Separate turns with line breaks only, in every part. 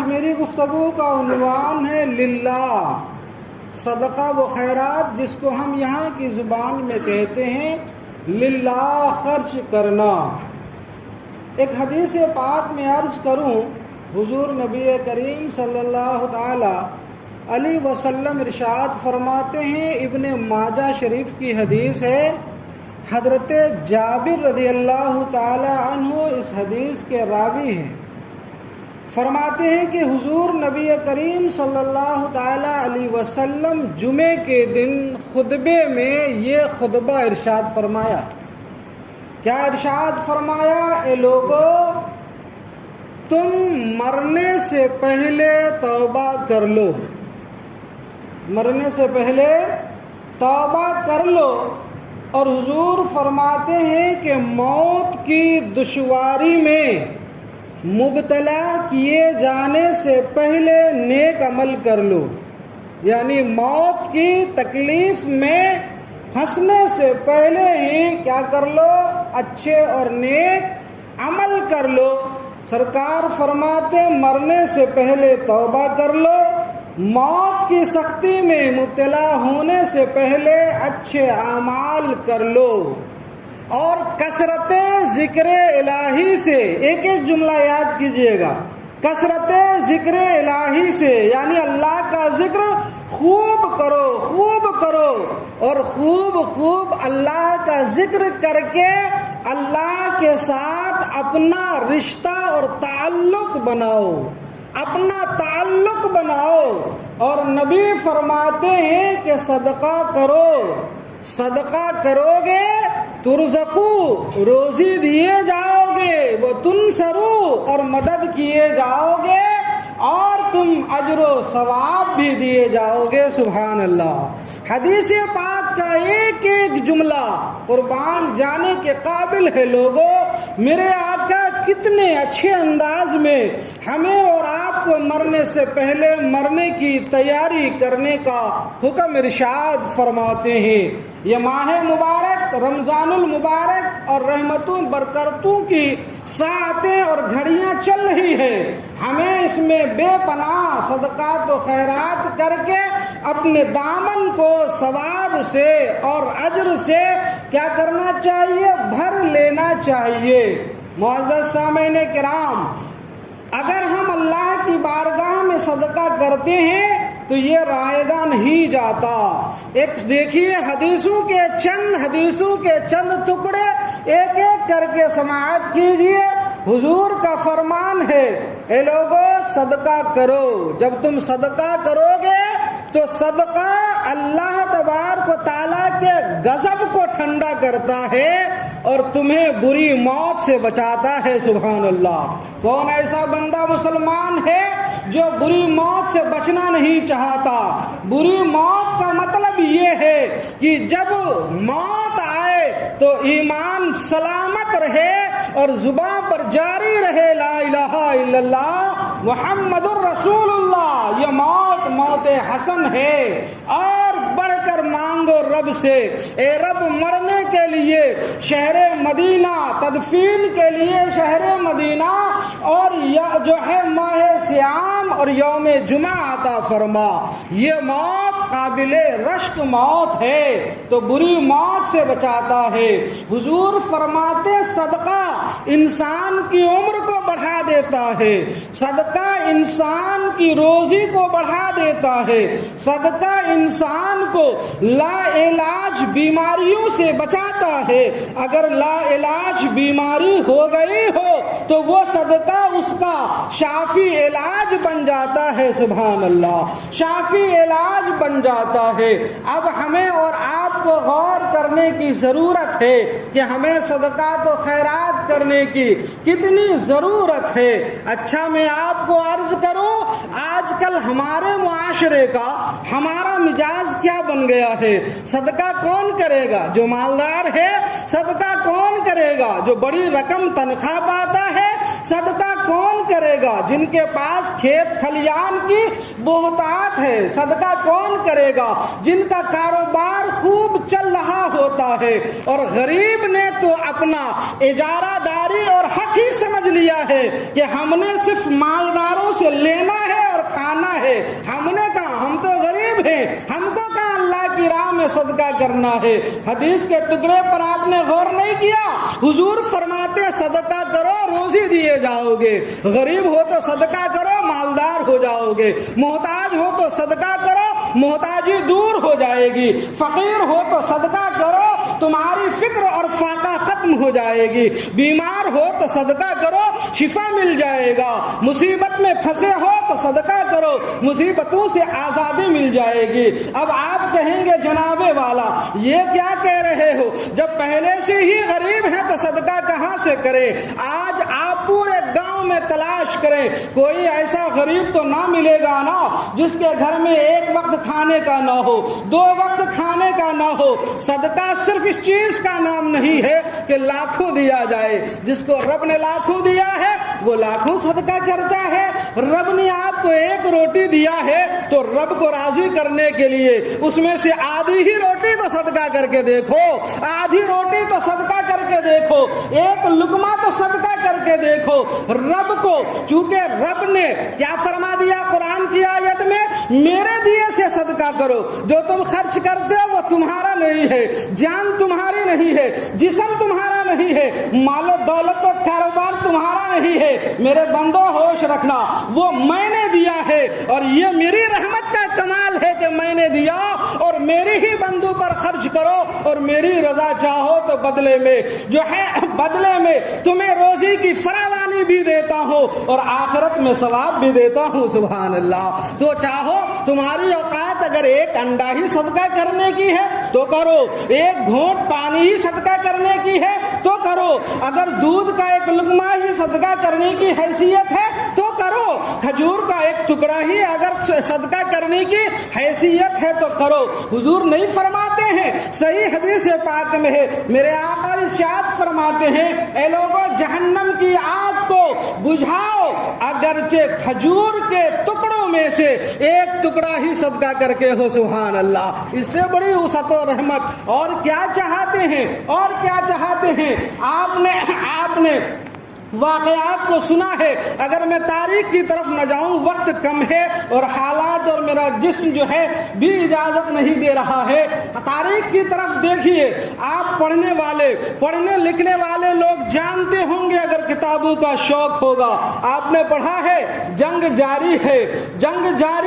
میری گفتگو کا عنوان ہے للہ، صدقہ و خیرات جس کو ہم یہاں کی زبان میں کہتے ہیں للہ، خرچ کرنا۔ ایک حدیث پاک میں عرض کروں، حضور نبی کریم صلی اللہ تعالی علیہ وسلم ارشاد فرماتے ہیں، ابن ماجہ شریف کی حدیث ہے، حضرت جابر رضی اللہ تعالی عنہ اس حدیث کے راوی ہیں، فرماتے ہیں کہ حضور نبی کریم صلی اللہ تعالی علیہ وسلم جمعے کے دن خطبے میں یہ خطبہ ارشاد فرمایا۔ کیا ارشاد فرمایا؟ اے لوگو، تم مرنے سے پہلے توبہ کر لو، مرنے سے پہلے توبہ کر لو۔ اور حضور فرماتے ہیں کہ موت کی دشواری میں مبتلا کیے جانے سے پہلے نیک عمل کر لو، یعنی موت کی تکلیف میں پھنسنے سے پہلے ہی کیا کر لو؟ اچھے اور نیک عمل کر لو۔ سرکار فرماتے مرنے سے پہلے توبہ کر لو، موت کی سختی میں مبتلا ہونے سے پہلے اچھے اعمال کر لو، اور کثرت ذکر الہی سے، ایک ایک جملہ یاد کیجئے گا، کثرت ذکر الہی سے، یعنی اللہ کا ذکر خوب کرو، خوب کرو، اور خوب اللہ کا ذکر کر کے اللہ کے ساتھ اپنا رشتہ اور تعلق بناؤ، اپنا تعلق بناؤ۔ اور نبی فرماتے ہیں کہ صدقہ کرو، صدقہ کرو گے ترزقو، روزی دیے جاؤ گے، وہ تنصرو، اور مدد کیے جاؤ گے، اور تم اجر و ثواب بھی دیے جاؤ گے۔ سبحان اللہ۔ حدیث پاک کا ایک ایک جملہ قربان جانے کے قابل ہے۔ لوگوں، میرے آقا کتنے اچھے انداز میں ہمیں اور آپ کو مرنے سے پہلے مرنے کی تیاری کرنے کا حکم ارشاد فرماتے ہیں۔ یہ ماہ مبارک رمضان المبارک اور رحمتوں برکتوں کی ساعتیں اور گھڑیاں چل رہی ہے، ہمیں اس میں بے پناہ صدقات و خیرات کر کے اپنے دامن کو ثواب سے اور اجر سے کیا کرنا چاہیے؟ بھر لینا چاہیے۔ معزز سامعین کرام، اگر ہم اللہ کی بارگاہ میں صدقہ کرتے ہیں تو یہ رائے گا نہیں جاتا۔ ایک دیکھیے، حدیثوں کے چند ٹکڑے ایک ایک کر کے سماعت کیجئے۔ حضور کا فرمان ہے، اے لوگو صدقہ کرو۔ جب تم صدقہ کرو گے تو صدقہ اللہ تبارک و تعالیٰ کے غضب کو ٹھنڈا کرتا ہے اور تمہیں بری موت سے بچاتا ہے۔ سبحان اللہ۔ کون ایسا بندہ مسلمان ہے جو بری موت سے بچنا نہیں چاہتا؟ بری موت کا مطلب یہ ہے کہ جب موت آئے تو ایمان سلامت رہے اور زبان پر جاری رہے لا الہ الا اللہ محمد الرسول اللہ۔ یہ موت حسن ہے، اور بڑھ کر مانگو رب سے، اے رب مرنے کے لیے شہر مدینہ، تدفین کے لیے شہر مدینہ، اور جو ہے ماہ سیام اور یوم جمعہ عطا فرما۔ یہ موت قابل رشک موت ہے تو بری موت سے بچاتا ہے۔ حضور فرماتے صدقہ انسان کی عمر کو بڑھا دیتا ہے، صدقہ انسان کی روزی کو بڑھا دیتا ہے، صدقہ انسان کو لا علاج بیماریوں سے بچاتا ہے۔ اگر لا علاج بیماری ہو گئی ہو تو وہ صدقہ اس کا شافی علاج بن جاتا ہے۔ سبحان اللہ، شافی علاج بن جاتا ہے۔ اب ہمیں اور آپ کو غور کرنے کی ضرورت ہے کہ ہمیں صدقات و خیرات کرنے کی کتنی ضرورت ہے۔ اچھا، میں آپ کو عرض کروں، آج کل ہمارے معاشرے کا ہمارا مزاج کیا بن گیا ہے؟ صدقہ کون کرے گا؟ جو مالدار ہے۔ صدقہ کون کرے گا؟ جو بڑی رقم تنخواہ پاتا ہے۔ صدقہ کون کرے گا؟ جن کے پاس کھیت کھلیان کی بہتات ہے۔ صدقہ کون کرے گا؟ جن کا کاروبار خوب چل رہا ہوتا ہے۔ اور غریب نے تو اپنا اجارہ داری اور حق ہی سمجھ لیا ہے کہ ہم نے صرف مالداروں سے لینا میں صدقہ کرنا ہے۔ حدیث کے ٹکڑے پر آپ نے غور نہیں کیا، حضور فرماتے صدقہ کرو روزی دیے جاؤ گے، غریب ہو تو صدقہ کرو مالدار ہو جاؤ گے، محتاج ہو تو صدقہ کرو محتاجی دور ہو جائے گی، فقیر ہو تو صدقہ کرو تمہاری فکر اور فاقہ ختم ہو جائے گی، بیمار ہو تو صدقہ کرو شفا مل جائے گا، مصیبت میں پھنسے ہو تو صدقہ کرو مصیبتوں سے آزادی مل جائے گی۔ اب آپ کہیں گے جناب والا یہ کیا کہہ رہے ہو، جب پہلے سے ہی غریب ہیں تو صدقہ کہاں سے کریں؟ آج آپ پورے گاؤں میں تلاش کریں، کوئی ایسا غریب تو نہ ملے گا نا جس کے گھر میں ایک وقت کھانے کا نہ ہو، 2 وقت کھانے کا نہ ہو۔ صدقہ صرف اس چیز کا نام نہیں ہے کہ لاکھوں دیا جائے، جس کو رب نے لاکھوں دیا ہے وہ لاکھوں صدقہ کرتا ہے۔ رب نے آپ کو ایک روٹی دیا ہے تو رب کو راضی کرنے کے لیے اس میں سے آدھی ہی روٹی تو صدقہ کر کے دیکھو، آدھی روٹی تو صدقہ کر کے دیکھو، ایک لقمہ تو صدقہ کر کے دیکھو۔ رب کو چونکہ رب نے کیا فرما دیا قرآن کی آیت میں، میرے دیے سے صدقہ کرو، جو تم خرچ کرتے ہو وہ تمہارا نہیں ہے، جان تمہاری نہیں ہے، جسم تمہارا نہیں ہے، مال و دولت و کاروبار تمہارا نہیں ہے، میرے بندو ہوش رکھنا وہ میں نے دیا ہے، اور یہ میری رحمت کا کمال ہے کہ میں نے دیا، اور میری ہی بندوں پر خرچ کرو، اور میری رضا چاہو تو بدلے میں جو ہے بدلے میں تمہیں روزی کی فراوانی بھی دیتا ہوں اور آخرت میں ثواب بھی دیتا ہوں۔ سبحان اللہ۔ تو چاہو تمہاری اوقات اگر ایک انڈا ہی صدقہ کرنے کی ہے تو کرو، ایک گھونٹ پانی ہی صدقہ کرنے کی ہے تو کرو، اگر دودھ کا ایک لقمہ ہی صدقہ کرنے کی حیثیت ہے تو کرو، کھجور کا ایک ٹکڑا ہی اگر صدقہ کرنے کی حیثیت ہے تو کرو۔ حضور نہیں فرماتے ہیں، صحیح حدیث پاک میں ہے، میرے آقا ارشاد فرماتے ہیں اے لوگوں جہنم کی آگ کو بجھاؤ اگرچہ کھجور کے ٹکڑوں میں سے ایک ٹکڑا ہی صدقہ کر کے ہو۔ سبحان اللہ۔ اس سے بڑی وسعت و رحمت اور کیا چاہتے ہیں، اور کیا چاہتے ہیں؟ آپ نے واقعات کو سنا ہے، اگر میں تاریخ کی طرف نہ جاؤں وقت کم ہے اور حالات اور میرا جسم جو ہے بھی اجازت نہیں دے رہا ہے۔ تاریخ کی طرف دیکھیے، آپ پڑھنے لکھنے والے لوگ جانتے ہوں گے، اگر کتابوں کا شوق ہوگا آپ نے پڑھا ہے جنگ جاری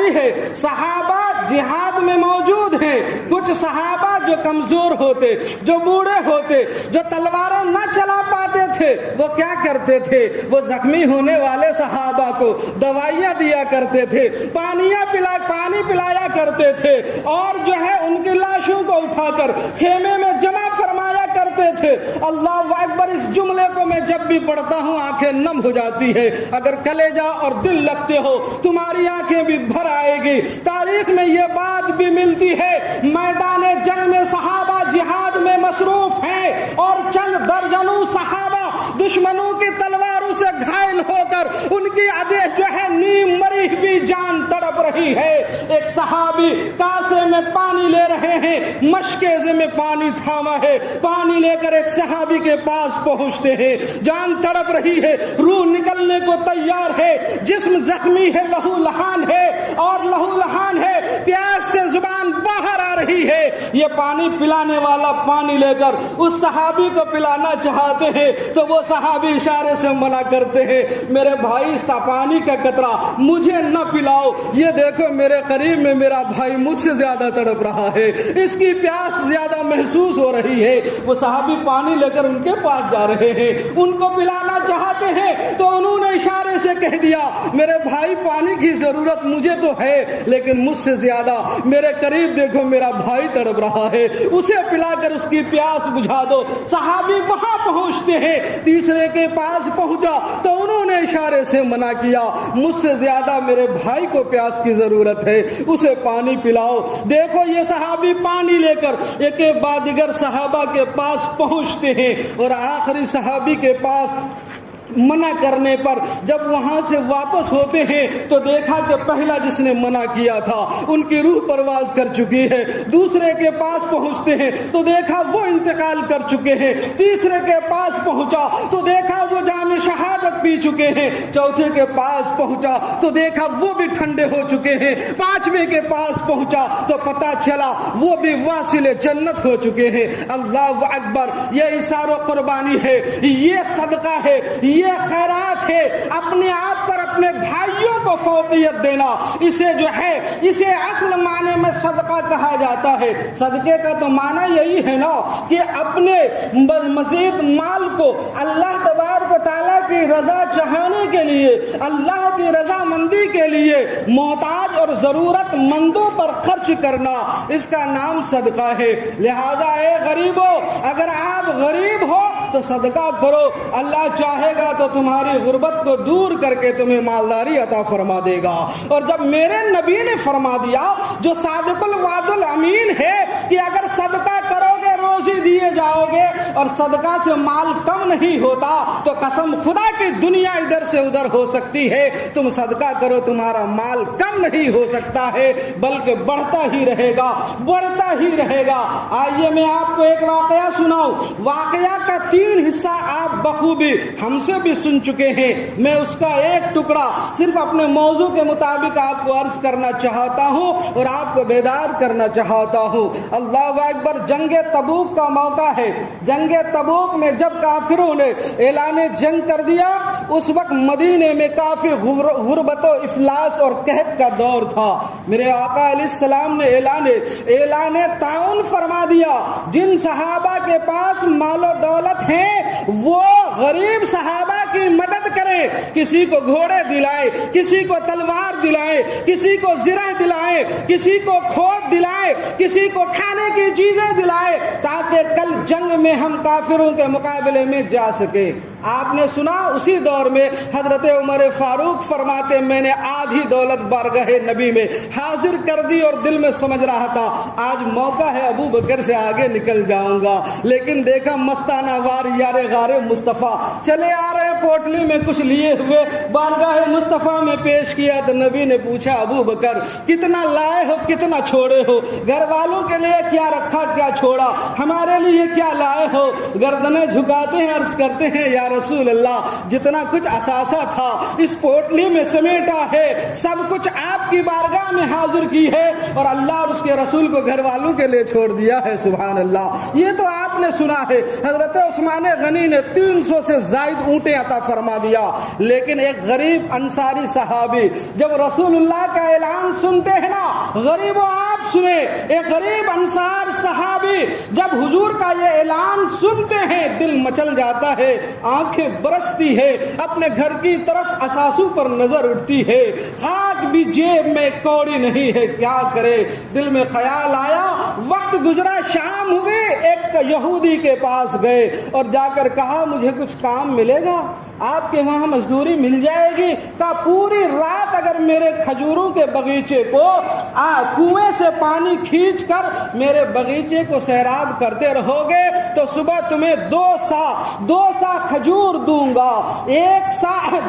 ہے، صحابہ جہاد میں موجود ہیں، کچھ صحابہ جو کمزور ہوتے، جو بوڑھے ہوتے، جو تلواریں نہ چلا پاتے تھے، وہ کیا کرتے تھے؟ وہ زخمی ہونے والے صحابہ کو دوائیاں دیا کرتے تھے، پانی پلایا کرتے تھے، اور جو ہے ان کی لاشوں کو اٹھا کر خیمے میں جمع فرمایا کرتے تھے۔ اللہ اکبر، اس جملے کو میں جب بھی پڑھتا ہوں آنکھیں نم ہو جاتی ہے، اگر کلیجہ اور دل لگتے ہو تمہاری آنکھیں بھی بھر آئے گی۔ تاریخ میں یہ بات بھی ملتی ہے، میدان جنگ میں صحابہ جہاد میں مصروف ہیں اور چند درجنوں صحابہ دشمنوں کی تلواروں سے گھائل ہو کر ان کی جو ہے نیم مری ہوئی جان تڑپ رہی ہے۔ ایک صحابی کاسے میں پانی لے رہے ہیں، مشکیزے میں پانی تھاما ہے، پانی لے کر ایک صحابی کے پاس پہنچتے ہیں، جان تڑپ رہی ہے، روح نکلنے کو تیار ہے، جسم زخمی ہے، لہو لہان ہے، پیاس سے زبان باہر آ رہی ہے۔ یہ پانی پلانے والا پانی لے کر اس صحابی کو پلانا چاہتے ہیں تو وہ صحابی اشارے سے منع کرتے ہیں، میرے بھائی اس پانی کا قطرہ مجھے نہ پلاؤ، یہ دیکھو میرے قریب میں میرا بھائی مجھ سے زیادہ تڑپ رہا ہے، اس کی پیاس زیادہ محسوس ہو رہی ہے۔ وہ صحابی پانی لے کر ان کے پاس جا رہے ہیں، ان کو پلانا چاہتے ہیں تو انہوں نے اشارے سے کہہ دیا میرے بھائی پانی کی ضرورت مجھے تو ہے لیکن مجھ سے زیادہ میرے قریب دیکھو میرا بھائی تڑپ رہا ہے، اسے پلا کر اس کی پیاس بجھا دو۔ صحابی وہاں پہنچتے ہیں، تیسرے کے پاس پہنچا تو انہوں نے اشارے سے منع کیا، مجھ سے زیادہ میرے بھائی کو پیاس کی ضرورت ہے، اسے پانی پلاؤ۔ دیکھو یہ صحابی پانی لے کر ایک کے بعد دیگر صحابہ کے پاس پہنچتے ہیں، اور آخری صحابی کے پاس منع کرنے پر جب وہاں سے واپس ہوتے ہیں تو دیکھا کہ پہلا جس نے منع کیا تھا ان کی روح پرواز کر چکی ہے، دوسرے کے پاس پہنچتے ہیں تو دیکھا وہ انتقال کر چکے ہیں، تیسرے کے پاس پہنچا تو دیکھا وہ جام شہادت پی چکے ہیں، چوتھے کے پاس پہنچا تو دیکھا وہ بھی ٹھنڈے ہو چکے ہیں، پانچویں کے پاس پہنچا تو پتا چلا وہ بھی واصل جنت ہو چکے ہیں۔ اللہ اکبر، یہ اثار و قربانی ہے، یہ صدقہ ہے، یہ خیرات ہے، اپنے آپ پر اپنے بھائیوں کو فوقیت دینا، اسے جو ہے اسے اصل معنی میں صدقہ کہا جاتا ہے۔ صدقے کا تو معنی یہی ہے نا کہ اپنے مزید مال کو اللہ تبارک و تعالیٰ کی رضا چاہنے کے لیے، اللہ کی رضا مندی کے لیے محتاج اور ضرورت مندوں پر خرچ کرنا، اس کا نام صدقہ ہے۔ لہذا اے غریبو، اگر آپ غریب ہو تو صدقہ کرو، اللہ چاہے گا تو تمہاری غربت کو دور کر کے تمہیں مالداری عطا فرما دے گا۔ اور جب میرے نبی نے فرما دیا جو صادق الوعد الامین ہے کہ اگر صدقہ کرو گے روزی دیے جاؤ گے اور صدقہ سے مال کم نہیں ہوتا، تو قسم خدا کی دنیا ادھر سے ادھر ہو سکتی ہے، تم صدقہ کرو تمہارا مال کم نہیں ہو سکتا ہے بلکہ بڑھتا ہی رہے گا، بڑھتا ہی رہے گا۔ آئیے میں آپ کو ایک واقعہ سناؤں، واقعہ کا 3 حصہ آپ بخوبی ہم سے بھی سن چکے ہیں، میں اس کا ایک ٹکڑا صرف اپنے موضوع کے مطابق آپ کو عرض کرنا چاہتا ہوں اور آپ کو بیدار کرنا چاہتا ہوں۔ اللہ اکبر، جنگ تبوک کا موقع ہے۔ جنگ تبوک میں جب کافروں نے اعلان جنگ کر دیا، اس وقت مدینے میں کافی غربت و افلاس اور قحط کا دور تھا۔ میرے آقا علیہ السلام نے اعلان تعاون فرما دیا، جن صحابہ کے پاس مال و دولت ہیں وہ غریب صحابہ کی مدد کریں، کسی کو گھوڑے دلائے، کسی کو تلوار دلائے، کسی کو زرہ دلائے، کسی کو کھود دلائے، کسی کو کھانے کی چیزیں دلائے، تاکہ کل جنگ میں ہم کافروں کے مقابلے میں جا سکے۔ آپ نے سنا اسی دور میں حضرت عمر فاروق فرماتے میں نے آدھی دولت بارگاہ نبی میں حاضر کر دی اور دل میں سمجھ رہا تھا آج موقع ہے ابو بکر سے آگے نکل جاؤں گا، لیکن دیکھا مستانہ وار یار غار مصطفیٰ چلے آ رہے ہیں، پوٹلی میں کچھ لیے ہوئے بارگاہ مصطفیٰ میں پیش کیا تو نبی نے پوچھا ابو بکر کتنا لائے ہو کتنا چھوڑے ہو، گھر والوں کے لیے کیا رکھا کیا چھوڑا، ہمارے لیے کیا لائے ہو؟ گردنیں جھکاتے ہیں، عرض کرتے ہیں یا رسول اللہ جتنا کچھ اثاثہ تھا اس پوٹلی میں سمیٹا ہے، سب کچھ آپ کی بارگاہ میں حاضر کی ہے اور اللہ اور اس کے رسول کو گھر والوں کے لیے چھوڑ دیا ہے۔ سبحان اللہ، یہ تو آپ نے سنا ہے۔ حضرت عثمان غنی نے 300 سے زائد اونٹیں عطا فرما دیا، لیکن ایک غریب انصاری صحابی جب رسول اللہ کا اعلان سنتے ہیں نا، غریبوں آپ سنیں، ایک غریب انصار صحابی جب حضور کا یہ اعلان سنتے ہیں دل مچل جاتا ہے، آنکھیں برستی ہے، اپنے گھر کی طرف اثاثوں پر نظر اٹھتی ہے، خاک بھی جیب میں کوڑی نہیں ہے، کیا کرے؟ دل میں خیال آیا، وقت گزرا، شام ہوئی، ایک یہودی کے پاس گئے اور جا کر کہا مجھے کچھ کام ملے گا، آپ کے وہاں مزدوری مل جائے گی؟ کہا پوری رات اگر میرے کھجوروں کے باغیچے کو کنویں سے پانی کھینچ کر میرے باغیچے کو سیراب کرتے رہو گے تو صبح تمہیں 2 سا کھجور دوں گا،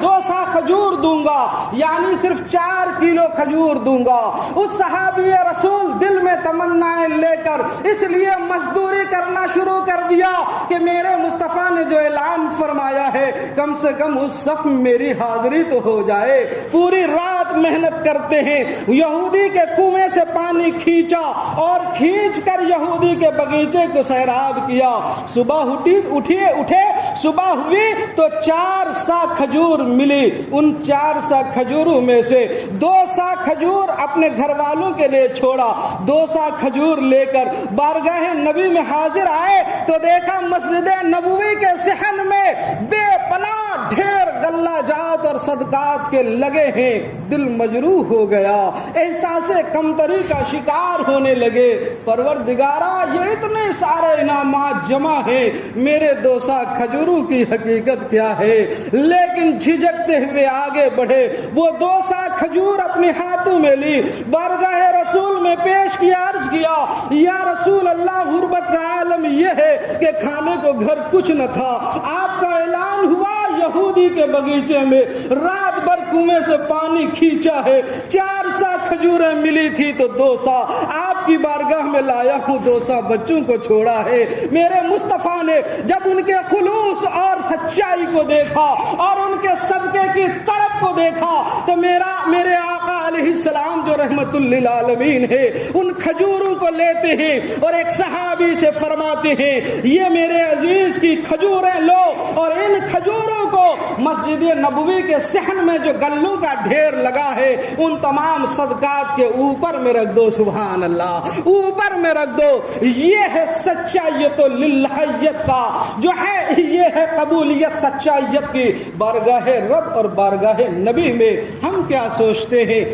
2 سا کھجور دوں گا، یعنی صرف 4 کلو کھجور دوں گا۔ اس صحابی رسول دل میں تمنائیں لے کر اس لیے مزدوری کرنا شروع کر دیا کہ میرے مصطفیٰ نے جو اعلان فرمایا ہے کم سے کم اس صف میں میری حاضری تو ہو جائے۔ پوری رات محنت کرتے ہیں، یہودی کے کنویں سے پانی کھینچا اور کھینچ کر یہودی کے باغیچے کو سیراب کیا۔ صبح اٹھے، صبح ہوئی تو 4 سا کھجور ملی، ان 4 سا کھجوروں میں سے 2 سا کھجور اپنے گھر والوں کے لیے چھوڑا، 2 سا کھجور لے کر بارگاہ نبی میں حاضر آئے تو دیکھا مسجد نبوی کے صحن میں بے پناہ ڈھیر غلہ جات اور صدقات کے لگے ہیں، دل مجروح ہو گیا، احساس کمتری کا شکار ہونے لگے۔ پروردگارا یہ اتنے سارے انعامات جمع ہیں، میرے 2 سا کھجوروں کی حقیقت کیا ہے؟ لیکن جھجکتے ہوئے آگے بڑھے، وہ 2 سا کھجور اپنے ہاتھوں میں لی، بارگاہ رسول میں پیش کیا، عرض کیا یا رسول اللہ غربت کا عالم یہ ہے کہ کھانے کو گھر کچھ نہ تھا، آپ کا اعلان ہوا یہودی کے باغیچے میں رات بھر کنویں سے پانی کھینچا ہے، 4 سا کھجوریں ملی تھی تو 2 سا، آپ آپ کی بارگاہ میں لایا ہوں 200 بچوں کو چھوڑا ہے۔ میرے مصطفیٰ نے جب ان کے خلوص اور سچائی کو دیکھا اور ان کے صدقے کی تڑپ کو دیکھا تو میرے آقا علیہ السلام جو رحمت للعالمین ہے ان کھجوروں کو لیتے ہیں اور ایک صحابی سے فرماتے ہیں یہ میرے عزیز کی کھجوریں لو اور ان کھجوروں کو مسجد نبوی کے صحن میں جو گلوں کا ڈھیر لگا ہے ان تمام صدقات کے اوپر میں رکھ دو۔ سبحان اللہ، اوپر میں رکھ دو۔ یہ ہے سچائیت و للہیت کا جو ہے، یہ ہے قبولیت سچائیت کی۔ بارگاہ رب اور بارگاہ نبی میں ہم کیا سوچتے ہیں؟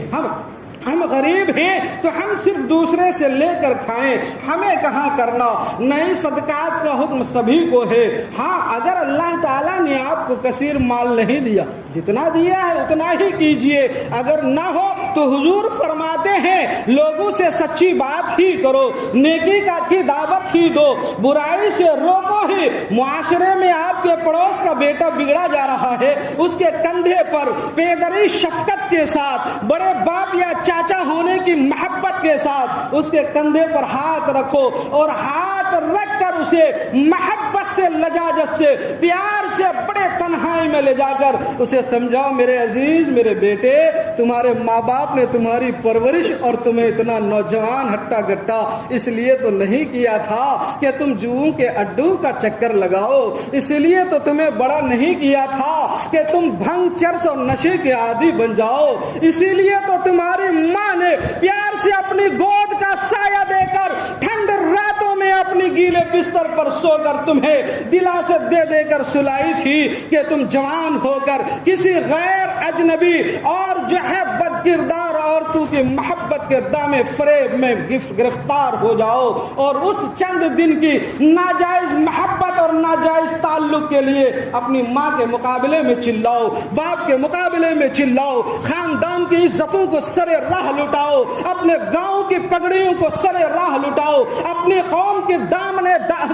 ہم غریب ہیں تو ہم صرف دوسرے سے لے کر کھائیں، ہمیں کہاں کرنا؟ نئی صدقات کا حکم سبھی کو ہے۔ ہاں، اگر اللہ تعالیٰ نے آپ کو کثیر مال نہیں دیا، جتنا دیا ہے اتنا ہی کیجئے۔ اگر نہ ہو تو حضور فرماتے ہیں لوگوں سے سچی بات ہی کرو، نیکی کی دعوت ہی دو، برائی سے روکو ہی۔ معاشرے میں آپ کے پڑوس کا بیٹا بگڑا جا رہا ہے، اس کے کندھے پر پیدری شفقت کے ساتھ، بڑے باپ یا چاچا ہونے کی محبت کے ساتھ اس کے کندھے پر ہاتھ رکھو اور ہاتھ رکھ کر اسے محبت سے، لجاجت سے، پیار سے بڑے تنہائی میں لے جا کر اسے سمجھاؤ میرے عزیز، میرے بیٹے، تمہارے ماں باپ نے تمہاری پرورش اور تمہیں اتنا نوجوان ہٹا گٹا اس لیے تو نہیں کیا تھا کہ تم جوؤں کے اڈوں کا چکر لگاؤ، اس لیے تو تمہیں بڑا نہیں کیا تھا کہ تم بھنگ، چرس اور نشے کے عادی بن جاؤ، اسی لیے تو تمہاری ماں نے پیار سے اپنی گود کا سایہ دے کر ٹھنڈ راتوں میں اپنی گیلے بستر پر سو کر تمہیں دلاسے دے کر سلائی تھی کہ تم جوان ہو کر کسی غیر اجنبی اور جو ہے بد کردار عورتوں کی محبت کے دام فریب میں گرفتار ہو جاؤ اور اس چند دن کی ناجائز محبت اور ناجائز تعلق کے لیے اپنی ماں کے مقابلے میں چلاؤ، باپ کے مقابلے میں چلاؤ، خاندان کی عزتوں کو سرے راہ لٹاؤ، اپنے گاؤں کی پگڑیوں کو سرے راہ لٹاؤ، اپنی قوم کے دامنے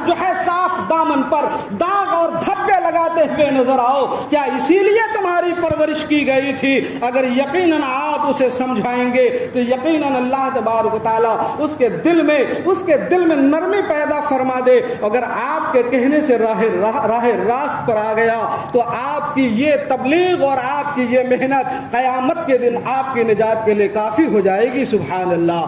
جو ہے صاف دامن پر داغ اور دھبے لگاتے ہوئے نظر آؤ۔ کیا اسی لیے تمہاری پرورش کی گئی تھی؟ اگر یقیناً آپ اسے سمجھائیں گے تو یقیناً اللہ تبارک و تعالیٰ اس کے دل میں نرمی پیدا فرما دے۔ اگر آپ کے کہنے سے راہ راست پر آ گیا تو آپ کی یہ تبلیغ اور آپ کی یہ محنت قیامت کے دن آپ کی نجات کے لیے کافی ہو جائے گی۔ سبحان اللہ۔